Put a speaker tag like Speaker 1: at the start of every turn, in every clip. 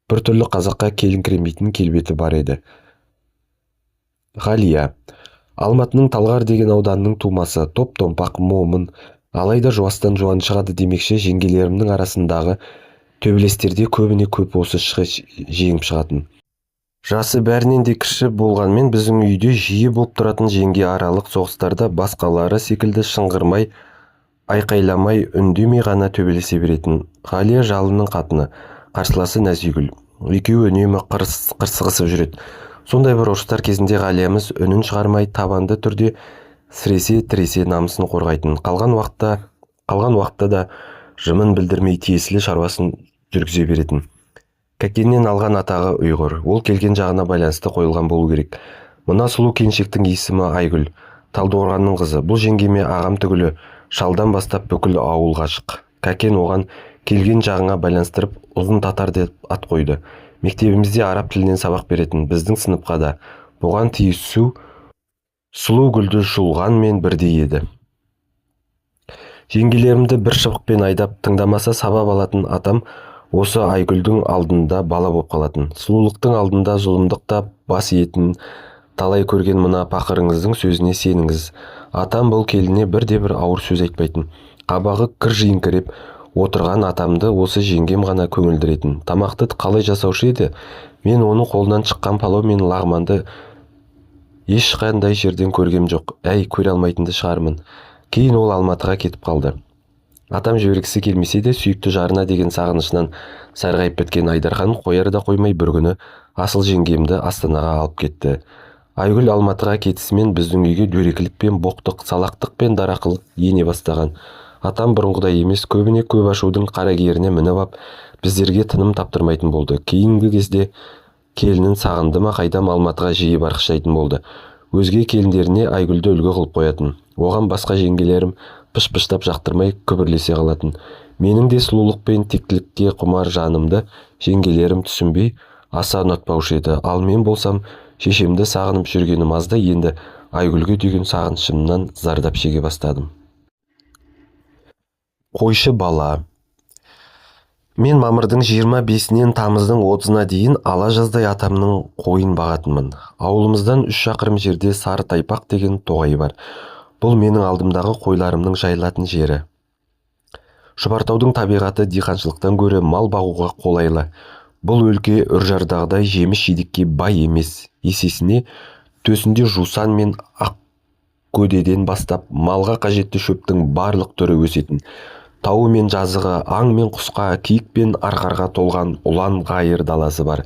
Speaker 1: біртүрлі қазаққа келіңкіремейтін келбеті бар еді. Ғалия Алматының Талғар деген ауданының тумасы, топ-томпақ, момын, алайда жуастан жуан шығады демекші, жеңгелерімнің арасындағы төбелестерде көбіне көп осы жеңіп шығатын. Жасы бәрінен де кіші болғанмен біздің үйде жиі болып тұратын жеңге аралық соғыстарда басқалары секілді шыңғырмай, айқайламай, үндемей ғана төбелесе беретін. Ғалия жалының қатыны, қарсыласы Нәзигүл. Екеуі үнемі қырсығысып жүреді. Сондай бір ұрыстар кезінде Ғалиямыз үнін шығармай, табанды түрде сіресе-тіресе намысын қорғайтын. Қалған уақытта да жымын білдірмей тиесілі шаруасын жүргізе беретін. Кәкеннен алған атағы ұйғыр. Ол келген жағына байланысты қойылған болу керек. Мына сұлу келіншектің есімі Айгүл, Талдықорғанның қызы. Бұл жеңгеме ағам түгілі шалдан бастап бүкіл ауыл ғашық. Кәкен оған келген жағыңа байланыстырып ұзын татар деп ат қойды. Мектебімізде араб тілінен сабақ беретін біздің сыныпқа да бұған тиісу сұлу гүлді шұлғанмен бірдей еді. Жеңгелерімді бір шыбықпен айдап тыңдамаса сабап алатын атам осы Айгүлдің алдында бала болып қалатын. Сұлулықтың алдында зұлымдықта бас етін талай көрген мына пақырыңыздың сөзіне сеніңіз. Атам бұл келіне бірде-бір ауыр сөз айтпайтын. Қабағы кіржиіңкіреп отырған атамды осы жеңгем ғана көңілдіретін. Тамақты қалай жасаушы еді? Мен оның қолынан шыққан палау мен лағманды ешқандай жерден көргем жоқ. Көре алмайтынды шығармын. Кейін ол Алматыға кетіп қалды. Атам жібергісі келмесе де сүйікті жарына деген сағынышынан сарғайып біткен Айдархан қояр да қоймай бір күні асыл жеңгемді Астанаға алып кетті. Айгүл Алматыға кетісімен біздің үйге дөрекілікпен, боқтық, салақтықпен дарақылық ене бастаған. Атам бұрынғыдай емес, көбіне көп ашудың қарагеріне мініп ап, біздерге тыным таптырмайтын болды. Кейінгі кезде келінін сағынды ма қайдам Алматыға жиі барқыштайтын болды. Өзге келіндеріне Айгүлді үлгі қылып қоятын. Оған басқа жеңгелерім пыш-пыштап жақтырмай күбірлесе қалатын. Менің де сұлулық пен тектілікке құмар жанымды жеңгелерім түсінбей аса ұнатпаушы еді. Ал мен болсам шешемді сағынып жүргенім азда, енді Айгүлге деген сағынышымнан зардап шеге бастадым. Қойшы бала. Мен мамырдың 25-нен тамыздың 30-на дейін ала жаздай атамның қойын бағатынмын. Ауылымыздан 3 шақырым жерде Сары Тайпақ деген тоғай бар. Бұл менің алдымдағы қойларымның жайылатын жері. Шұбартаудың табиғаты диқаншылықтан гөрі мал бағуға қолайлы. Бұл өлке Үржардағыдай жеміс-жидекке бай емес. Есесіне төсінде жусан мен ақ көдеден бастап малға қажетті шөптің барлық түрі өсетін. Тауы мен жазығы, аң мен құсқа, киік пен арқарға толған ұлан ғайыр даласы бар.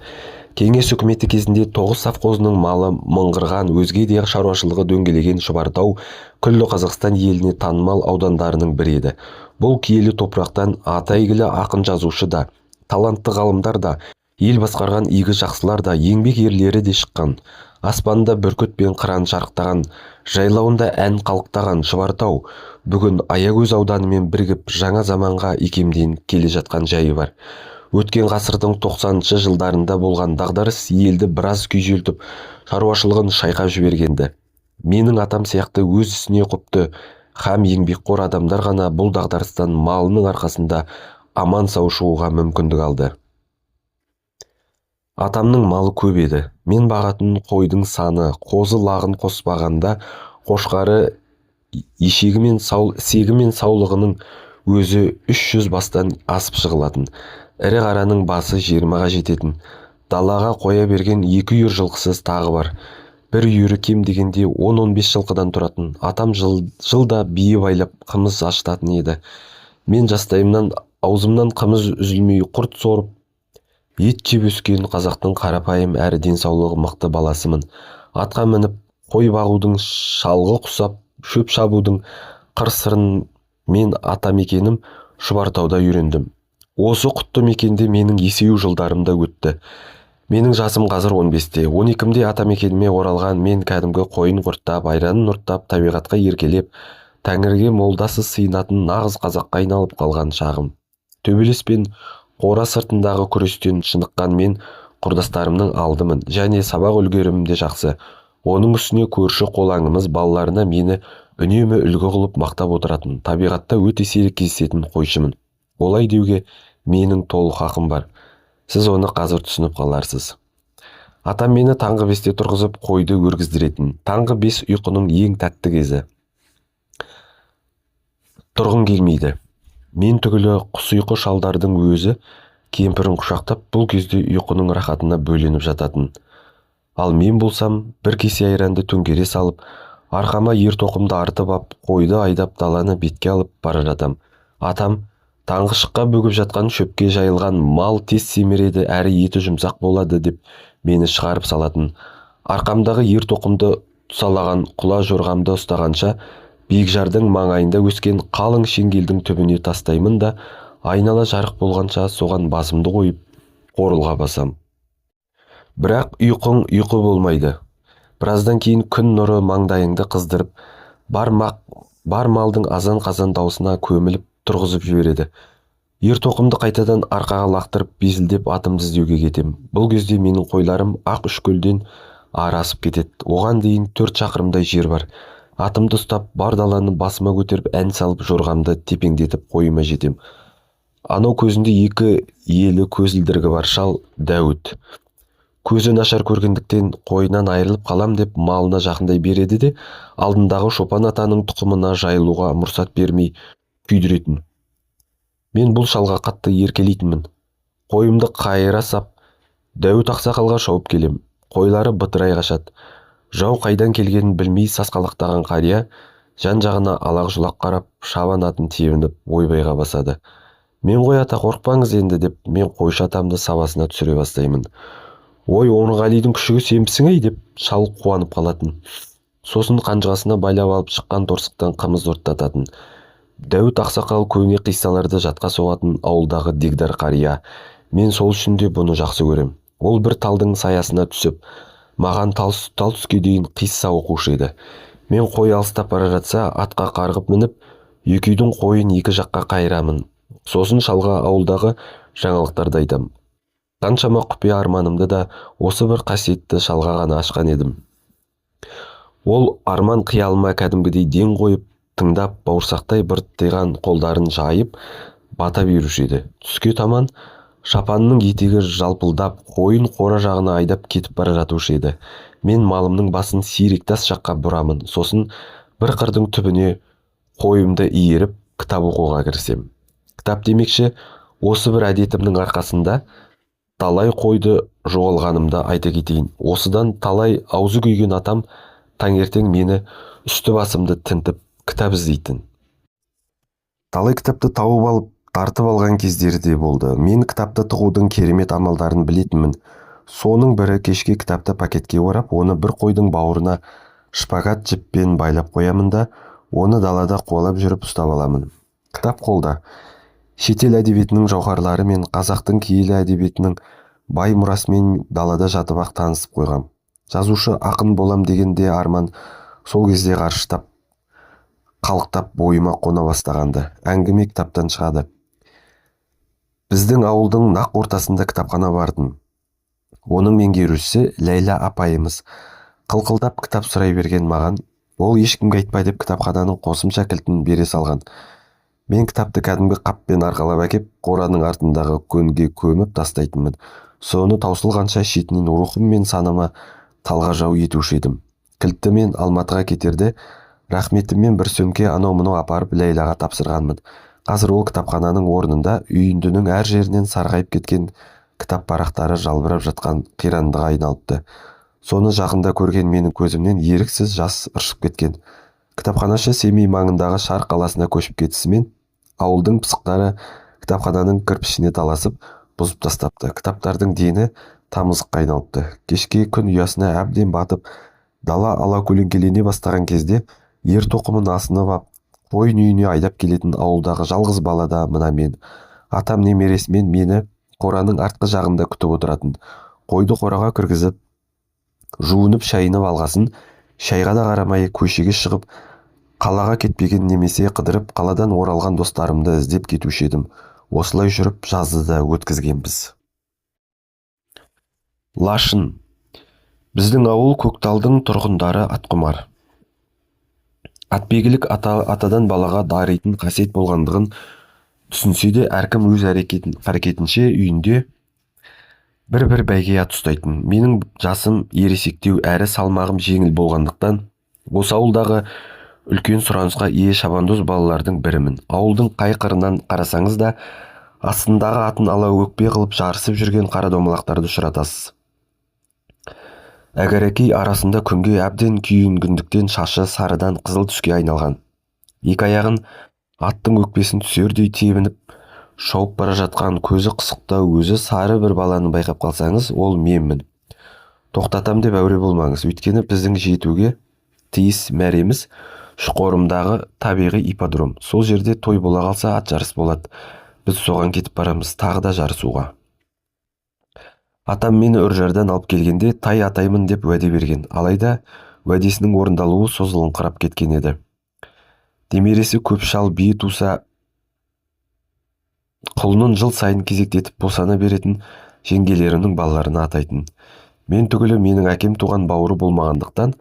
Speaker 1: Кеңес үкіметі кезінде 9 совхозының малы мыңғырған, өзге де шаруашылығы дөңгелеген Шұбартау күллі Қазақстан еліне танымал аудандарының бірі еді. Бұл киелі топырақтан аты әйгілі ақын жазушы да, талантты ғалымдар да, ел басқарған игі жақсылар да, еңбек ерлері де шыққан. Аспанда бүркіт пен қыран шарықтаған, жайлауында ән қалықтаған Шұбартау бүгін Аягөз ауданымен бірігіп жаңа заманға икемденіп келе жатқан жайы бар. Өткен ғасырдың 90-шы жылдарында болған дағдарыс елді біраз күйзелтіп, шаруашылығын шайқап жібергенді. Менің атам сияқты өз ісіне құпты һәм еңбекқор адамдар ғана бұл дағдарыстан малының арқасында аман сау шығуға мүмкіндік алды. Атамның малы көп еді. Мен бағатын қойдың саны, қозы лағын қоспағанда, қошқары ешегі мен саулығының өзі 300 бастан асып шығылатын. Ірі қараның басы 20-ға жететін. Далаға қоя берген 2 үйір жылқысыз тағы бар. Бір үйірі кем дегенде 10-15 жылқыдан тұратын. Атам жылда бие байлап қымыз ашытатын еді. Мен жастайымнан аузымнан қымыз үзілмей құрт сорып, ет жеп өскен қазақтың қарапайым әрі денсаулығы мықты баласымын. Атқа мініп, қой бағудың, шалғы құсап, шөп шабудың қыр-сырын мен атамекенім Шұбартауда үйрендім. Осы құтты мекенде менің есею жылдарымда өтті. Менің жасым қазір 15-те. 12-мде атамекеніме оралған мен кәдімгі қойын құрттап, айранын ұрттап, табиғатқа еркелеп, тәңірге молдасыз сыйынатын нағыз қазаққа айналып қалған шағым. Төбелес пен қора сыртындағы күрестен шыныққан мен құрдастарымның алдымын, және сабақ үлгерімім де жақсы. Оның үстіне көрші қолаңымыз балаларына мені үнемі үлгі қылып мақтап отыратын, табиғатта өте сирек кездесетін қойшымын. Олай деуге менің толық хақым бар. Сіз оны қазір түсініп қаларсыз. Атам мені таңғы 5-те тұрғызып қойды өргіздіретін. Таңғы 5 ұйқының ең тәтті кезі. Тұрғың келмейді. Мен түгілі құс ұйқы шалдардың өзі кемпірін құшақтап бұл кезде ұйқының рахатына бөленіп жататын. Ал мен болсам бір кесе айранды төңкере салып, арқама ер-тоқымды артып ап, қойды айдап даланы бетке алып бара жатам. Атам таңғы шыққа бөгіп жатқан шөпке жайылған мал тез семіреді, әрі еті жұмсақ болады деп мені шығарып салатын. Арқамдағы ер-тоқымды тұсалаған құла жорғамды ұстағанша Бекжардың маңайында өскен қалың шеңгелдің түбіне тастаймын да, айнала жарық болғанша соған басымды қойып, қорылға басам. Бірақ ұйқың ұйқы болмайды. Біраздан кейін күн нұры маңдайыңды қыздырып, бар малдың азан-қазан даусына көміліп тұрғызып жібереді. Ер-тоқымды қайтадан арқаға лақтырып, безілдеп атымды іздеуге кетем. Бұл кезде менің қойларым ақ Үшкөлден ары асып кетеді. Оған дейін 4 шақырымдай жер бар. Атымды ұстап, бар даланы басыма көтеріп, ән салып, жорғамды тепеңдетіп қойыма жетем. Анау көзінде 2 елі көзілдірігі бар шал Дәуіт. Көзі нашар көргендіктен қойынан айырылып қалам деп малына жақындай береді де, алдындағы Шопан атаның тұқымына жайылуға мұрсат бермей күйдіретін. Мен бұл шалға қатты еркелейтінмін. Қойымды қайыра сап, Дәуіт ақсақалға шауып келем. Қойлары бытырай қашады. Жау қайдан келгенін білмей сасқалақтаған қария жан-жағына алақ-жұлақ қарап, шабан атын тебініп ойбайға басады. Мен қой ата, қорықпаңыз енді деп, мен қойшы атамды сабасына түсіре бастаймын. Ой, Оңғалидың күшігі сенбісің деп шал қуанып қалатын. Сосын қанжығасына байлап алып шыққан торсықтан қымыз ұрттататын. Дәуіт ақсақал көне қиссаларды жатқа соғатын ауылдағы дегдар қария. Мен сол үшін де бұны жақсы көрем. Ол бір талдың саясына түсіп, маған тал түске дейін қисса оқушы еді. Мен қой алыстап бара жатса, атқа қарғып мініп, екеудің қойын екі жаққа қайырамын. Сосын шалға ауылдағы жаңалықтарды айтам. Қаншама құпия арманымды да осы бір қасиетті шалға ғана ашқан едім. Ол арман қиялыма кәдімгідей ден қойып, тыңдап, бауырсақтай быртиған қолдарын жайып, бата беруші еді. Түске таман шапанның етегі жалпылдап, қойын қора жағына айдап кетіп бара жатушы еді. Мен малымның басын сиректас жаққа бұрамын. Сосын бір қырдың түбіне қойымды иіріп, кітап оқуға кірісем. Кітап демекші, осы бір әдетімнің арқасында талай қойды жоғалғанымды айта кетейін. Осыдан талай аузы күйген атам таңертең мені үсті басымды тінтіп кітап іздейтін. Талай кітапты тауып алып, тартып алған кездері де болды. Мен кітапты тығудың керемет амалдарын білетінмін. Соның бірі кешке кітапты пакетке орап, оны бір қойдың бауырына шпагат жіппен байлап қоямын да, оны далада қуалап жүріп ұстап аламын. Кітап қолда. Шетел әдебиетінің жауһарлары мен қазақтың киелі әдебиетінің бай мұрасымен далада жатып ақ танысып қойғам. Жазушы, ақын болам дегенде арман сол кезде қарыштап, қалықтап бойыма қона бастағанды. Әңгіме кітаптан шығады. Біздің ауылдың нақ ортасында кітапхана бардың. Оның меңгерушісі Ләйла апайымыз. Қылқылдап кітап сұрай берген маған, ол ешкімге айтпай деп кітапхананың қосымша кілтін бере салған. Мен кітапты кәдімгі қаппен арқалап әкеп, қораның артындағы көнге көміп тастайтынмын. Соны таусылғанша шетінен рухым мен санама талғажау етуші едім. Кілтті мен Алматыға кетерде, рахметіммен бір сөмке анау-мынау апарып Ләйлаға тапсырғанмын. Қазір ол кітапхананың орнында үйіндінің әр жерінен сарғайып кеткен кітап парақтары жалбырап жатқан қирандыға айналыпты. Соны жақында көрген менің көзімнен еріксіз жас ыршып кеткен. Кітапханашы Семей маңындағы Шар қаласына көшіп кетісімен, ауылдың пысықтары кітапхананың кірпішіне таласып, бұзып тастапты. Кітаптардың дені тамызыққа айналыпты. Кешке күн ұясына әбден батып, дала алакөлеңкелене бастаған кезде, ер-тоқымын асынып ап, қойын үйіне айдап келетін ауылдағы жалғыз балада мына мен. Атам немересімен мені қораның артқы жағында күтіп отыратын. Қойды қораға кіргізіп, жуынып шайынып алғасын, шайға да қарамай көшеге шығып, қалаға кетпеген немесе қыдырып қаладан оралған достарымды іздеп кетуші едім. Осылай жүріп жазды да өткізгенбіз. Лашын. Біздің ауыл Көкталдың тұрғындары атқұмар. Атбегілік атадан балаға даритын қасиет болғандығын түсінсе де, әркім өз әрекетінше үйінде бір бәйге ат ұстайтын. Менің жасым ересектеу әрі салмағым жеңіл болғандықтан осы ауылдағы үлкен сұранысқа ие шабандоз балалардың бірімін. Ауылдың қай қырынан қарасаңыз да астындағы атын ала өкпе қылып жарысып жүрген қара домалақтарды ұшыратасыз. Әгәрәкей арасында күнге әбден күйінгендіктен шашы сарыдан қызыл түске айналған. Екі аяғын аттың өкпесін түсердей тебініп шауып бара жатқан көзі қысықтау өзі сары бір баланы байқап қалсаңыз, ол менмін. Тоқтатам деп әуре болмаңыз, өйткені біздің жетуге тиіс мәреміз Шұқорымдағы табиғи ипподром. Сол жерде той бола қалса ат жарыс болады. Біз соған кетіп барамыз, тағы да жарысуға. Атам мені Үржардан алып келгенде тай атаймын деп уәде берген. Алайда уәдесінің орындалуы созылыңқырап кеткен еді. Демересі көп шал бие туса құлынын жыл сайын кезектетіп босана беретін жеңгелерінің балаларына атайтын. Мен түгілі менің әкем туған бауыры болмағандықтан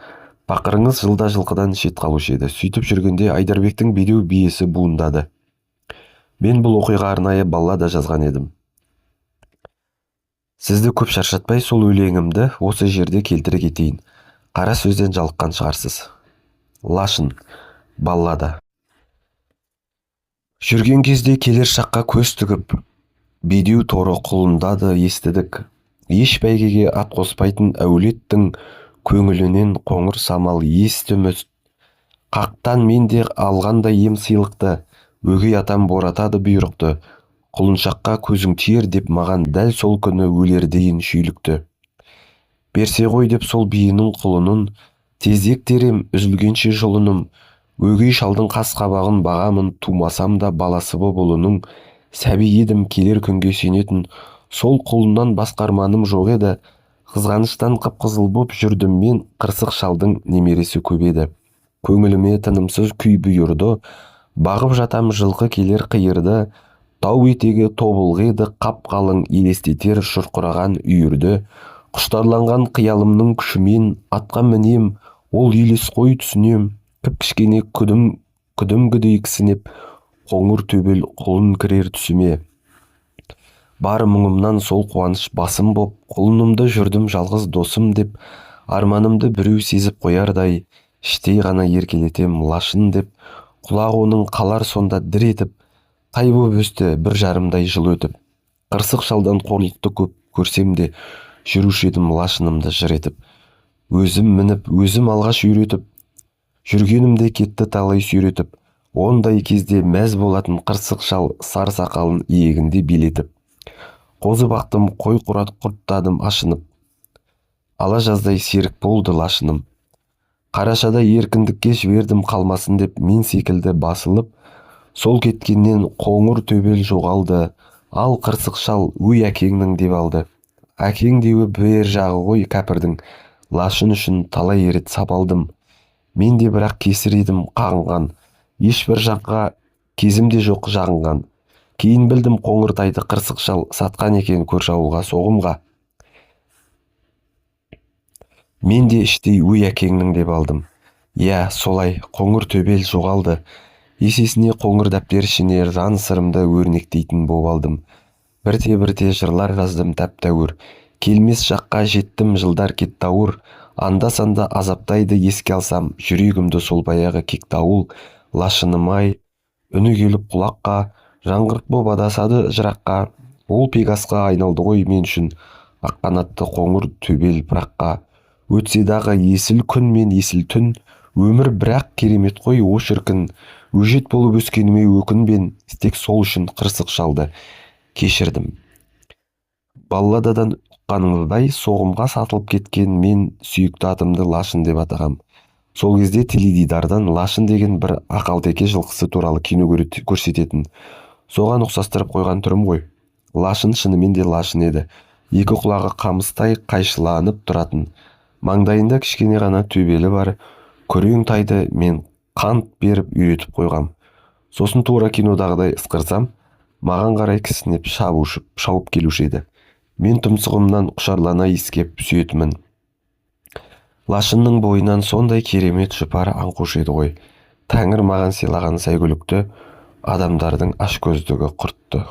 Speaker 1: пақырыңыз жылда жылқыдан шет қалушы еді. Сөйтіп жүргенде Айдарбектің бедеу биесі буындады. Мен бұл оқиға арнайы баллада жазған едім. Сізді көп шаршатпай сол өлеңімді осы жерде келтіре кетейін. Қара сөзден жалыққан шығарсыз. Лашын, баллада. Жүрген кезде келер шаққа көз тігіп, бедеу торы құлындады естідік. Еш бәйгеге ат қоспайтын әулеттің көңілінен қоңыр самал естіміз. Қақтан мен де алғандай ем сыйлықты, өгей атам боратады бұйрықты. Құлыншаққа көзің тиер деп маған дәл сол күні өлер дейін шүйлікті. Берсе ғой деп сол биенің құлынын, тездек терем үзілгенше жолыным. Өгей шалдың қас қабағын бағамын, тумасам да баласы боп ұлының. Сәби едім келер күнге сенетін, сол құлыннан басқарманым жоқ еді. Қызғаныштан қып-қызыл боп жүрдім мен, қырсық шалдың немересі көп еді. Көңіліме тынымсыз күй бұйырды, бағып жатам жылқы келер қиырды. Тау етегі тобылғиды қап-қалың елестетер шұрқыраған үйірді. Құштарланған қиялымның күшімен атқа мінем, ол елес қой түсінем. Кіп-кішкене күдім-күдей кісінеп, қоңыр төбел құлын кірер түсіме. Бар мұңымнан сол қуаныш басым боп, құлынымды жүрдім жалғыз досым деп, арманымды біреу сезіп қоярдай, іштей ғана еркелетем лашын деп, құлақ оның қалар сонда дір етіп, тай боп өсті бір жарымдай жыл өтіп. Қырсық шалдан қорлықты көп көрсем де, жүруші едім лашынымды жыр етіп. Өзім мініп, өзім алғаш үйретіп, жүргенімде кетті талай сүйретіп. Ондай кезде мәз болатын қырсық шал сар сақалын иегінде билетіп. Қозы бақтым, қой құрттадым ашынып. Ала жаздай серік болды лашыным. Қарашада еркіндікке жібердім қалмасын деп мен секілді басылып. Сол кеткеннен қоңыр төбел жоғалды. Ал қырсық шал өй әкеңнің деп алды. Әкең деуі бер жағы ғой кәпірдің. Лашын үшін талай рет сапалдым. Мен де бірақ кесір едім қағынған. Ешбір жаққа кезім де жоқ жағынған. Кейін білдім қоңыртайды қырсық шал сатқан екен көрші ауылға соғымға. Мен де іштей өй әкеңнің деп алдым. Иә, солай қоңыр төбел жоғалды. Есесіне қоңыр дәптер ішіне жан сырымды өрнектейтін боп алдым. Бірте-бірте жырлар жаздым тәп-тәуір. Келмес жаққа жеттім жылдар кетті ауыр. Анда-санда азаптайды еске алсам, жүрегімді сол баяғы кектауыл. Лашыным-ай, үні келіп құлаққа, жаңғырық боп адасады жыраққа. Ол пегасқа айналды ғой мен үшін, аққанатты қоңыр төбел біраққа. Өтсе дағы есіл күн мен есіл түн, өмір бірақ керемет қой о шіркін. Өжет болып өскеніме өкінбен, тек сол үшін қырсық шалды кешірдім. Баллададан ұққаныңыздай соғымға сатылып кеткен мен сүйікті атымды Лашын деп атағам. Сол кезде теледидардан Лашын деген бір ақалтеке жылқысы туралы кино көрсететін. Соған ұқсастырып қойған түрім ғой. Лашын шынымен де Лашын еді. Екі құлағы қамыстай қайшыланып тұратын. Маңдайында кішкене ғана төбелі бар. Күрең тайды мен қант беріп үйретіп қойғам. Сосын тура кинодағыдай ысқырсам, маған қарай кісінеп шауып келуші еді. Мен тұмсығымнан құшарлана иіскеп сүйетімін. Лашынның бойынан сондай керемет жұпар аңқушы еді ғой. Тәңір маған сыйлаған сәйгүлікті адамдардың ашкөздігі құртты.